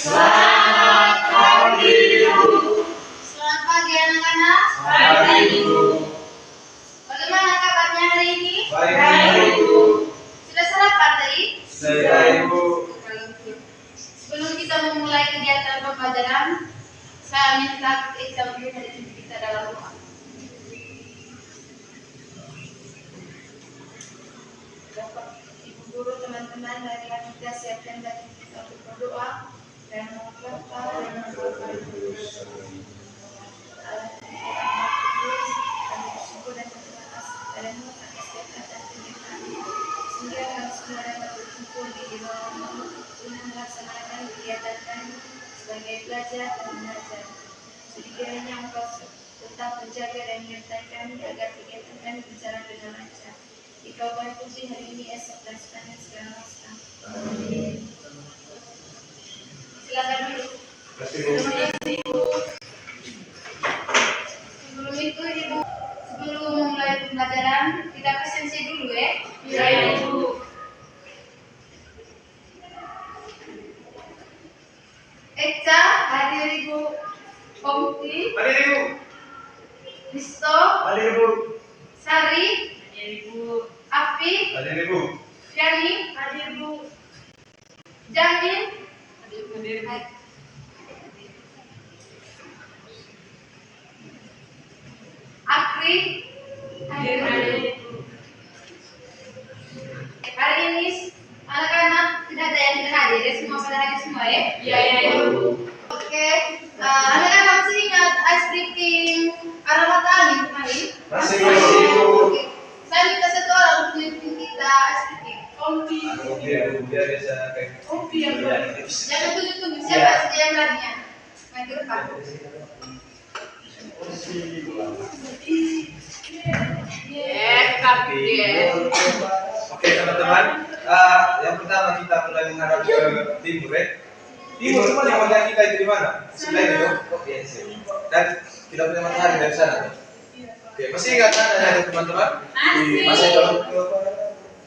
Selamat pagi, Ibu. Selamat pagi anak-anak. Pagi, Ibu. Bagaimana kabarnya hari ini? Baik, Ibu. Sudah sarapan tadi? Sudah, Ibu. Sebelum kita memulai kegiatan pembelajaran, saya minta kita beri kita dalam doa. Bapak, Ibu guru, teman-teman, marilah kita siapkan diri kita untuk berdoa dan memperkata dan memperkata sehingga kami semua dapat berkumpul di bawah guna melaksanakan kegiatan kami sebagai pelajar dan mengajar. Sekiranya Engkau tetap menjaga dan menyertai kami agar kegiatan kami berjalan dengan lancar. Engkau baik puji hari ini, esok dan sepanjang segala masa. Amin. Silakan duduk. Terima kasih, Ibu. Sebelum itu, Ibu, sebelum memulai pembelajaran, kita presensi dulu ya. Iya, Ibu. Eca, hadir Ibu. Komti, Hadir, Ibu. Risto, Hadir, Ibu. Sari, Hadir, Ibu. Api, Hadir, Ibu. Yani, hadir Ibu. Jamin, Hadir. Akri, hadir. Hari ini anak-anak tidak ada yang tidak hadir ya, semua pada hadir semua ya. Iya, Ibu. Oke, anak-anak masih ingat ice breaking aroma angin kemarin? Masih, Ibu. Oke. Saya minta satu orang untuk memimpin kita ice breaking. Kompi. Biar bisa kayak Kompi yang Jangan tunjuk-tunjuk siapa saja yang larinya. Main ke depan. Oke, teman-teman. Yang pertama kita mulai menghadap ke timur ya. Timur yang kita itu di mana? Sebelah itu. Oke, dan kita punya matahari dari sana. Oke, masih ingat ada teman-teman? Masih dong.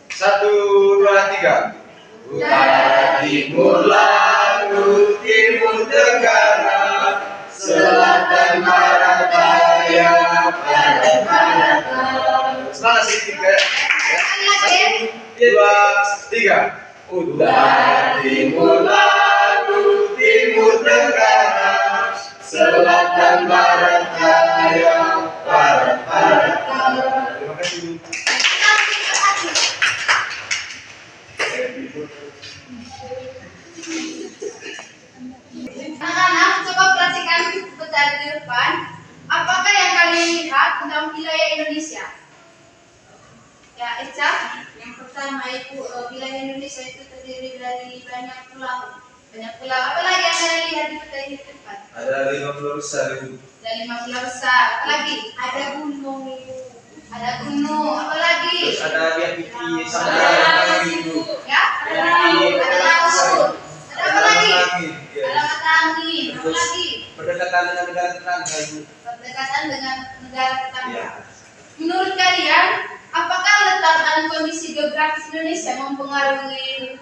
1, 2, 3. Utara, timur, lalu timur tenggara, selatan, barat, daya, barat, barat. Semangat sedikit ya. 1, 2, 3. Utara, timur, lalu timur tenggara, selatan, barat, daya, barat, barat. Terima kasih, Bu. Anak-anak, coba perhatikan peta di depan. Apakah yang kalian lihat tentang wilayah Indonesia? Ya, Eca. Yang pertama itu wilayah Indonesia itu terdiri dari banyak pulau. Banyak pulau. Apa lagi yang kalian lihat di peta ini depan? Ada 5 pulau besar, Ibu. Ada 5 pulau besar. Apa lagi? Ada gunung. Ada gunung. Apa lagi? Terus ada lihat pipi, ada Ibu. Ya, ada laut. Ada laut. Ada apa lagi? Ya. Ada mata angin. Apa lagi? Berdekatan dengan negara tetangga, Ibu. Berdekatan dengan negara tetangga. Ya. Menurut kalian, apakah letak dan kondisi geografis Indonesia mempengaruhi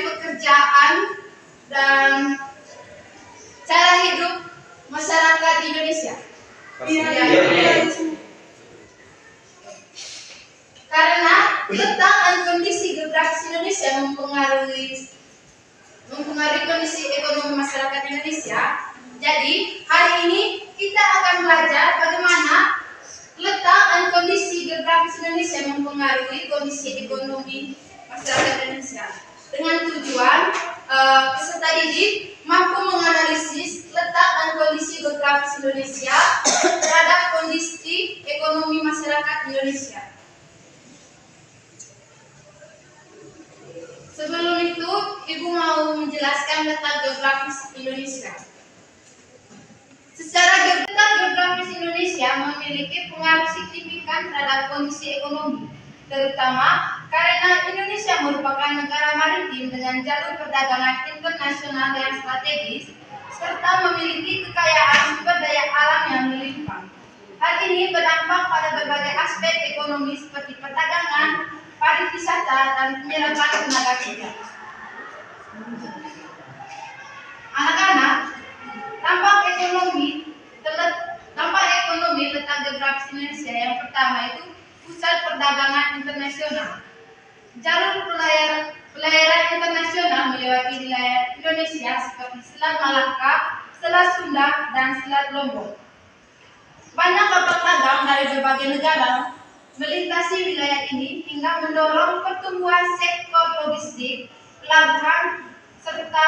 pekerjaan dan cara hidup masyarakat di Indonesia? Iya. Karena letak dan kondisi geografis Indonesia mempengaruhi kondisi ekonomi masyarakat Indonesia. Jadi hari ini kita akan belajar bagaimana letak dan kondisi geografis Indonesia mempengaruhi kondisi ekonomi masyarakat Indonesia. Dengan tujuan peserta didik mampu menganalisis letak dan kondisi geografis Indonesia terhadap kondisi ekonomi masyarakat Indonesia. Sebelum itu, Ibu mau menjelaskan letak geografis Indonesia. Secara letak geografis Indonesia memiliki pengaruh signifikan terhadap kondisi ekonomi, terutama karena Indonesia merupakan negara maritim dengan jalur perdagangan internasional yang strategis, serta memiliki kekayaan sumber daya alam yang melimpah. Hal ini berdampak pada berbagai aspek ekonomi seperti perdagangan, pariwisata, dan penyerapan tenaga kerja. perdagangan internasional. Jalur pelayaran internasional melewati wilayah Indonesia seperti Selat Malaka, Selat Sunda, dan Selat Lombok. Banyak kapal dagang dari berbagai negara melintasi wilayah ini hingga mendorong pertumbuhan sektor logistik, pelabuhan, serta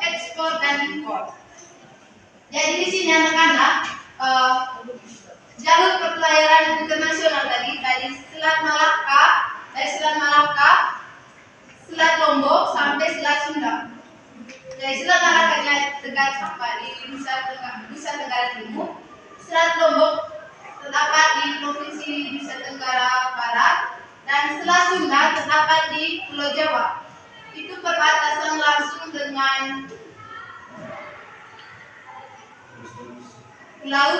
ekspor dan impor. Jadi di sini anak-anak, jalur pelayaran internasional dari Selat Malaka, Selat Lombok sampai Selat Sunda. Jadi Selat Malaka terdapat di Nusa Tenggara Timur, Selat Lombok terdapat di Provinsi Nusa Tenggara Barat, dan Selat Sunda terdapat di Pulau Jawa. Itu perbatasan langsung dengan Pulau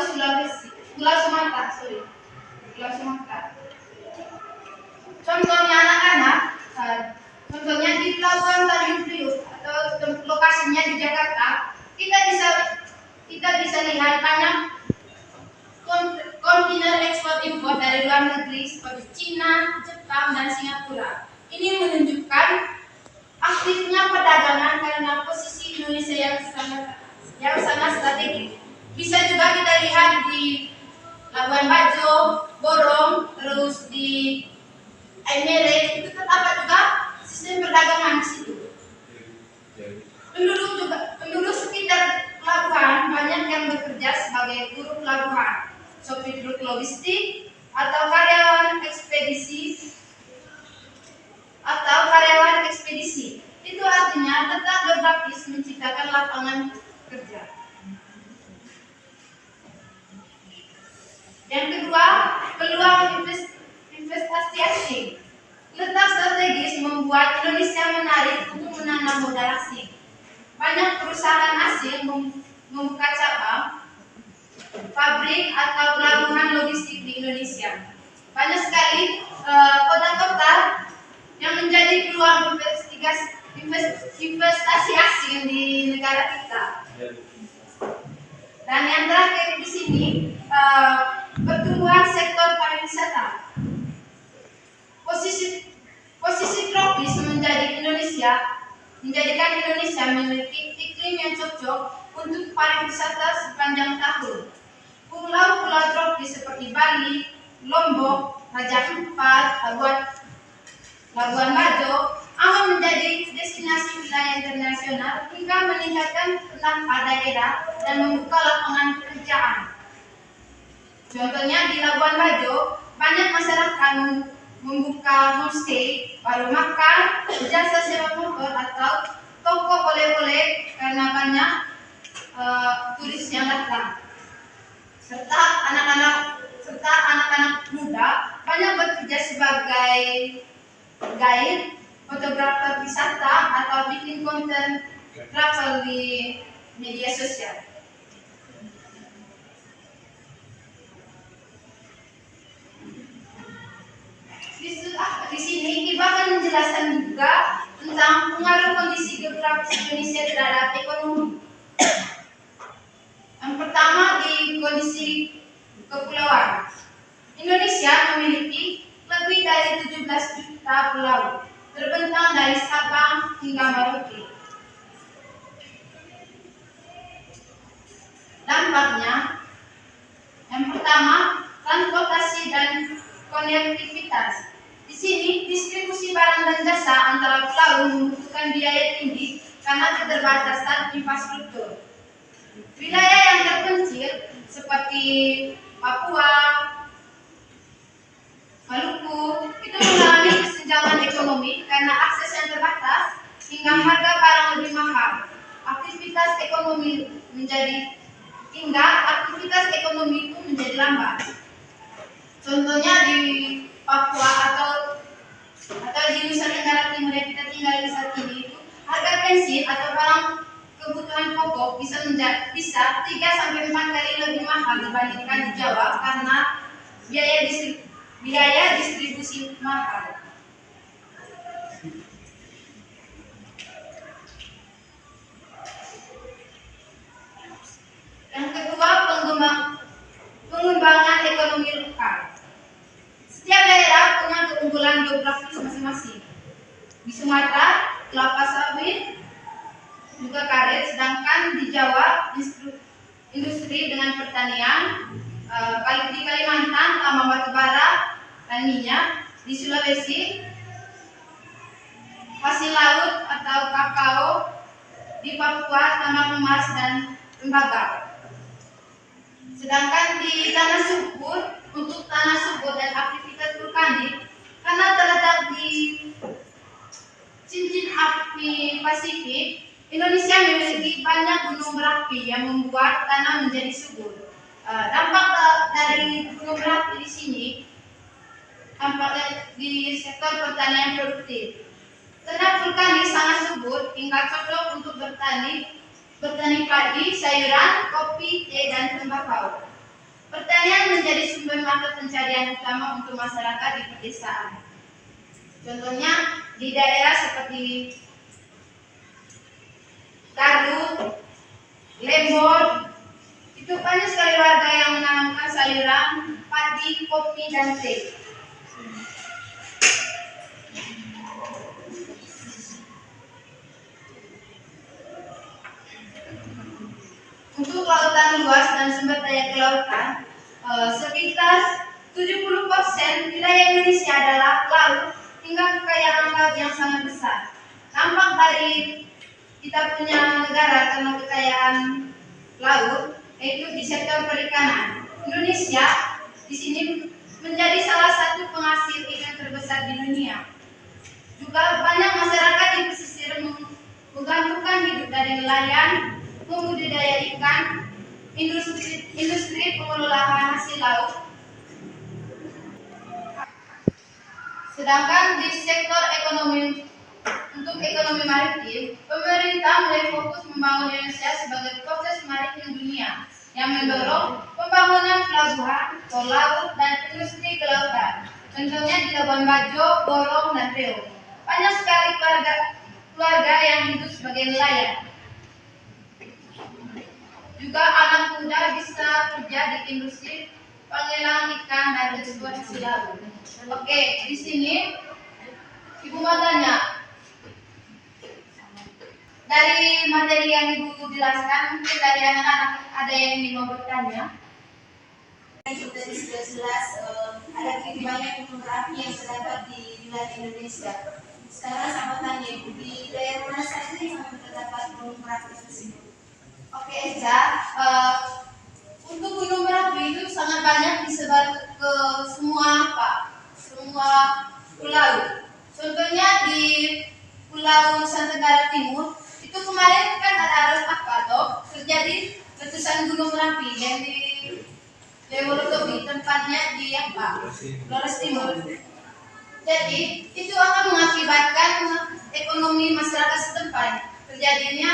Sumatera. Contohnya anak-anak, contohnya di Pelabuhan Tanjung Priuk atau lokasinya di Jakarta, kita bisa lihat banyak kontainer ekspor impor dari luar negeri seperti Cina, Jepang, dan Singapura. Ini menunjukkan aktifnya perdagangan karena posisi Indonesia yang sangat strategis. Bisa juga kita lihat di Labuan Bajo, Borong, terus di Aimere, itu terdapat juga sistem perdagangan di situ. Penduduk sekitar pelabuhan banyak yang bekerja sebagai buruh pelabuhan, sopir truk logistik, atau karyawan ekspedisi. Itu artinya tetap geografis menciptakan lapangan kerja. Yang kedua, peluang investasi asing. Letak strategis membuat Indonesia menarik untuk menanam modal asing. Banyak perusahaan asing membuka cabang, pabrik atau pelabuhan logistik di Indonesia. Banyak sekali kota-kota yang menjadi peluang investasi asing di negara kita. Dan yang terakhir di sini, pertumbuhan sektor pariwisata. Posisi tropis menjadikan Indonesia memiliki iklim yang cocok untuk pariwisata sepanjang tahun. Pulau-pulau tropis seperti Bali, Lombok, Raja Ampat, Labuan Bajo akan menjadi destinasi wilayah internasional hingga meningkatkan pendapatan daerah dan membuka lapangan pekerjaan. Contohnya di Labuan Bajo, banyak masyarakat membuka homestay, warung makan, jasa sewa motor atau toko oleh-oleh karena banyak turis yang datang. Serta anak-anak muda banyak bekerja sebagai guide, fotografer wisata atau bikin konten travel di media sosial. Di sini Ibu akan menjelaskan juga tentang pengaruh kondisi geografis Indonesia terhadap ekonomi. Yang pertama, di kondisi kepulauan. Indonesia memiliki lebih dari 17 juta pulau, terbentang dari Sabang hingga Merauke. Dampaknya, yang pertama, transportasi dan konektivitas. Di sini, distribusi barang dan jasa antara pulau membutuhkan biaya tinggi karena keterbatasan infrastruktur. Wilayah yang terpencil seperti Papua, Maluku itu mengalami kesenjangan ekonomi karena akses yang terbatas hingga harga barang lebih mahal. Aktivitas ekonomi itu menjadi lambat. Contohnya di Papua atau di Nusa Tenggara Timur yang kita tinggal di saat ini, itu harga bensin atau barang kebutuhan pokok bisa 3-4 kali lebih mahal dibandingkan di Jawa karena biaya distribusi mahal. Yang kedua, pengembangan ekonomi lokal. Setiap daerah punya Sumatera kelapa sawit, juga karet. Sedangkan di Jawa industri dengan pertanian. Di Kalimantan tambang batu bara dan minyak. Di Sulawesi hasil laut atau kakao. Di Papua tambang emas dan tembaga. Sedangkan di tanah subur, untuk tanah subur dan aktivitas vulkanik, karena terletak di cincin api Pasifik, Indonesia memiliki banyak gunung berapi yang membuat tanah menjadi subur. Dampak dari gunung berapi di sini, dampaknya di sektor pertanian produktif. Tanah vulkanik sangat subur hingga cocok untuk bertani padi, sayuran, kopi, teh, dan tembakau. Pertanian menjadi sumber mata pencarian utama untuk masyarakat di pedesaan. Contohnya di daerah seperti Garut, Lembon, itu banyak sekali warga yang menanamkan sayuran, padi, kopi, dan teh. Untuk lautan luas dan sumber daya kelautan, sekitar 70% wilayah Indonesia adalah laut hingga kekayaan laut yang sangat besar. Dampak dari kita punya negara karena kekayaan laut yaitu di sektor perikanan. Indonesia di sini menjadi salah satu penghasil ikan terbesar di dunia. Juga banyak masyarakat di pesisir menggantungkan hidup dari nelayan, membudidaya ikan, industri pengelolaan hasil laut. Sedangkan di sektor ekonomi, untuk ekonomi maritim, pemerintah mulai fokus membangun Indonesia sebagai proses maritim dunia yang mendorong pembangunan pelabuhan, tol laut, dan industri kelautan. Contohnya di Labuan Bajo, Borong, dan Riau. Banyak sekali keluarga yang hidup sebagai nelayan. Juga anak muda bisa kerja di industri pengelelang ikan dan eksploitasi laut. Oke, di sini Ibu mau tanya, dari materi yang Ibu jelaskan, mungkin dari anak-anak ada yang ingin mau bertanya? Tadi sudah jelas ada begitu banyak gunung berapi yang terdapat di wilayah Indonesia. Sekarang sama tanya Ibu, di daerah mana saja yang terdapat gunung berapi tersebut? Oke, Eza, untuk gunung berapi itu sangat banyak disebar ke semua pulau. Contohnya di Pulau Nusa Tenggara Timur, itu kemarin kan ada arus terjadi letusan gunung berapi yang di Lewolotobi, tempatnya di Flores Timur. Jadi itu akan mengakibatkan ekonomi masyarakat setempat. Terjadinya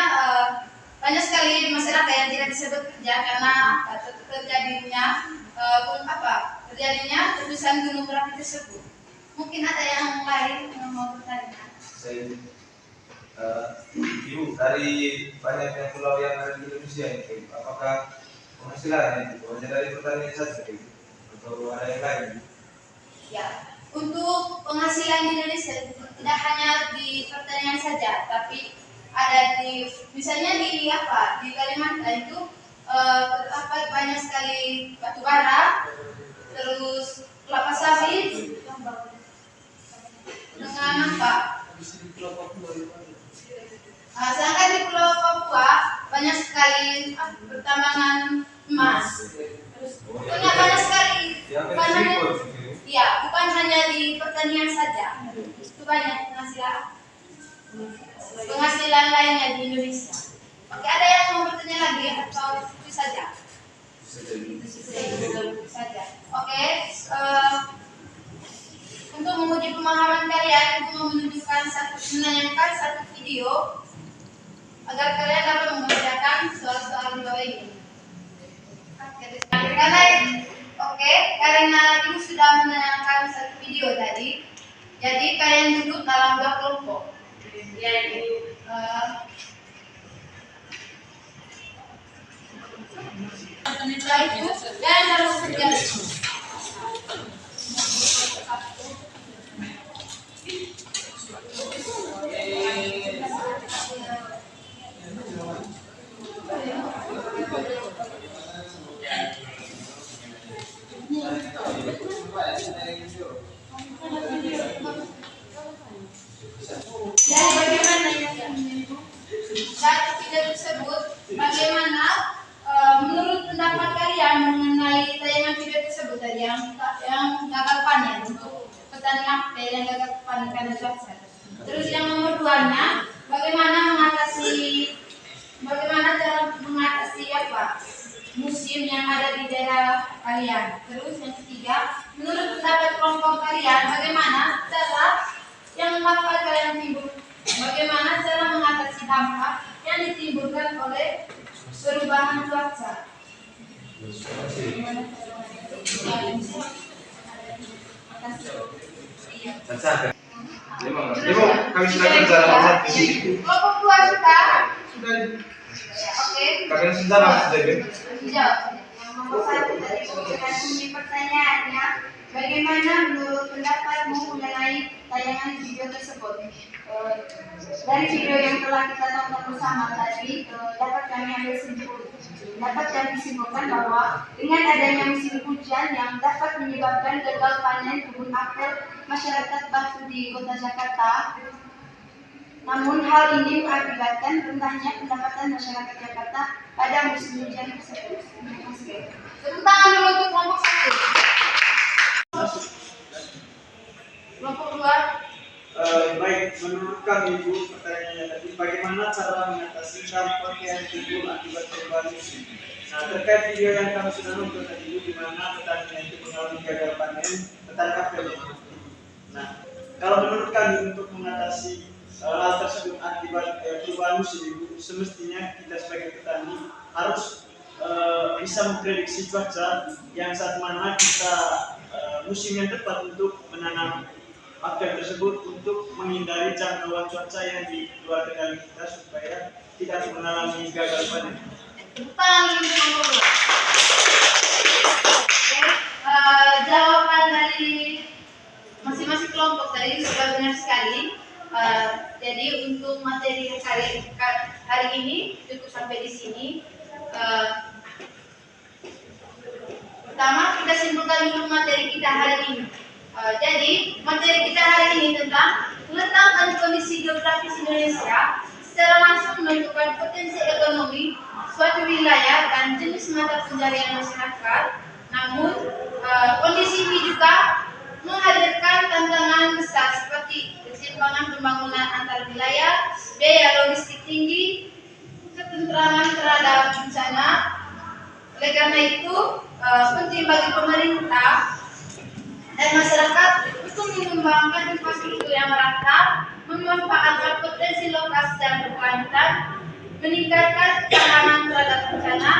banyak sekali masyarakat yang tidak bisa bekerja karena terjadinya letusan gunung berapi tersebut. Mungkin ada yang lain yang mau bertanya. Ibu, dari banyaknya pulau yang ada di Indonesia ini, apakah penghasilannya itu hanya dari pertanian saja atau ada yang lain? Ya, untuk penghasilan di Indonesia tidak hanya di pertanian saja, tapi ada di misalnya di Kalimantan itu terdapat banyak sekali batu bara, terus kelapa sawit, dengan sedangkan di Pulau Papua banyak sekali pertambangan emas. Banyak sekali. Bukan hanya di pertanian saja. Itu banyak penghasilan lainnya di Indonesia. Oke, ada yang mau bertanya lagi atau itu saja? Itu saja. Oke. Untuk menguji pemahaman kalian, Ibu menanyakan satu video agar kalian dapat mengerjakan soal-soal di bawah ini. Karena Ibu sudah menanyakan satu video tadi, jadi kalian duduk dalam 2 kelompok. Ya, Ibu. Setelah itu, kalian harus kerja. Dan video tersebut bagaimana menurut pendapat kalian mengenai tayangan video tersebut tadi yang gagal panen untuk petani apel yang gagal panen karena cuaca. Terus yang nomor 2-nya bagaimana cara mengatasi musim yang ada di daerah kalian. Terus yang ketiga, menurut pendapat kelompok kalian bagaimana cara yang dapat kalian timbul, bagaimana cara mengatasi dampak yang ditimbulkan oleh perubahan cuaca. Lima, kami sudah kerja dalam satu sini. Kelompok 2 sudah? Sudah. Oke. Kalian sudah sudah. Sudah. Yang nomor 1 tadi mengenai pertanyaannya, bagaimana menurut pendapatmu mengenai tayangan video tersebut? Dari video yang telah kita tonton bersama tadi, dapat kami simpulkan bahwa dengan adanya musim hujan yang dapat menyebabkan gagal panen kebun apel masyarakat Batu di Kota Jakarta. Namun hal ini mengakibatkan rendahnya pendapatan masyarakat Jakarta pada musim hujan tersebut. Tepuk tangan dulu untuk kelompok 1. Kelompok 2. Baik, menurut kami Bu, pertanyaannya tadi bagaimana cara mengatasi dampak yang timbul akibat perubahan musim. Nah, terkait video yang kami sudah nonton tadi Bu, di mana petani itu mengalami gagal panen, petani apel. Nah, kalau menurut kami untuk mengatasi hal tersebut akibat perubahan musim Ibu, semestinya kita sebagai petani harus bisa memprediksi cuaca yang saat mana kita musim yang tepat untuk menanam apel tersebut untuk menghindari jangkauan cuaca yang di luar kendali kita supaya tidak mengalami gagal panen. Tepuk tangan dulu untuk kelompok 2. Oke, jawaban dari masing-masing kelompok tadi sudah benar sekali. Jadi untuk materi hari ini cukup sampai di sini. Pertama kita simpulkan dulu materi kita hari ini. Jadi materi kita hari ini tentang letak dan kondisi geografis Indonesia secara langsung menentukan potensi ekonomi suatu wilayah dan jenis mata pencarian masyarakat. Namun kondisi ini juga menghadirkan tantangan besar seperti ketimpangan pembangunan antar wilayah, biaya logistik tinggi, ketentraman terhadap bencana. Oleh karena itu penting bagi pemerintah dan masyarakat untuk mengembangkan infrastruktur yang merata, memanfaatkan potensi lokasi dan berkelanjutan, meningkatkan ketahanan terhadap bencana,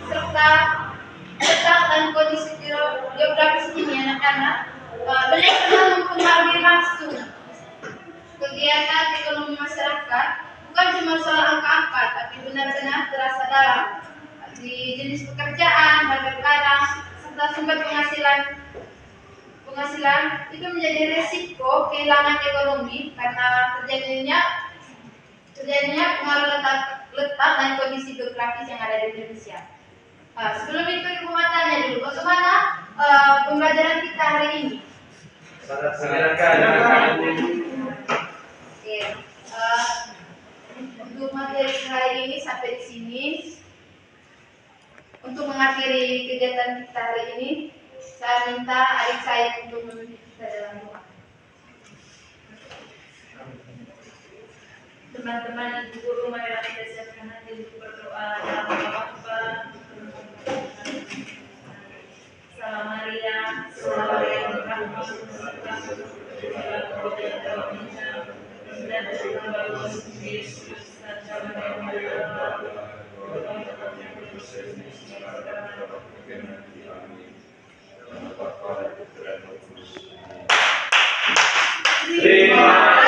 serta letak dan kondisi geografis ini anak-anak benar-benar mempengaruhi langsung kegiatan ekonomi masyarakat, bukan cuma soal angka-angka, tapi benar-benar terasa dalam di jenis pekerjaan, harga barang, serta sumber penghasilan itu menjadi resiko kehilangan ekonomi karena terjadinya pengaruh letak dan kondisi geografis yang ada di Indonesia. Sebelum itu Ibu tanya dulu, bagaimana pembelajaran kita hari ini? Sangat menyenangkan. Oke, untuk materi hari ini sampai di sini. Untuk mengakhiri kegiatan kita hari ini, saya minta adik saya untuk memimpin kita dalam doa. Teman-teman ibu guru, marilah kita siapkan hati untuk berdoa dalam nama Bapa, Salam Maria, Salam yang dirahmati Terima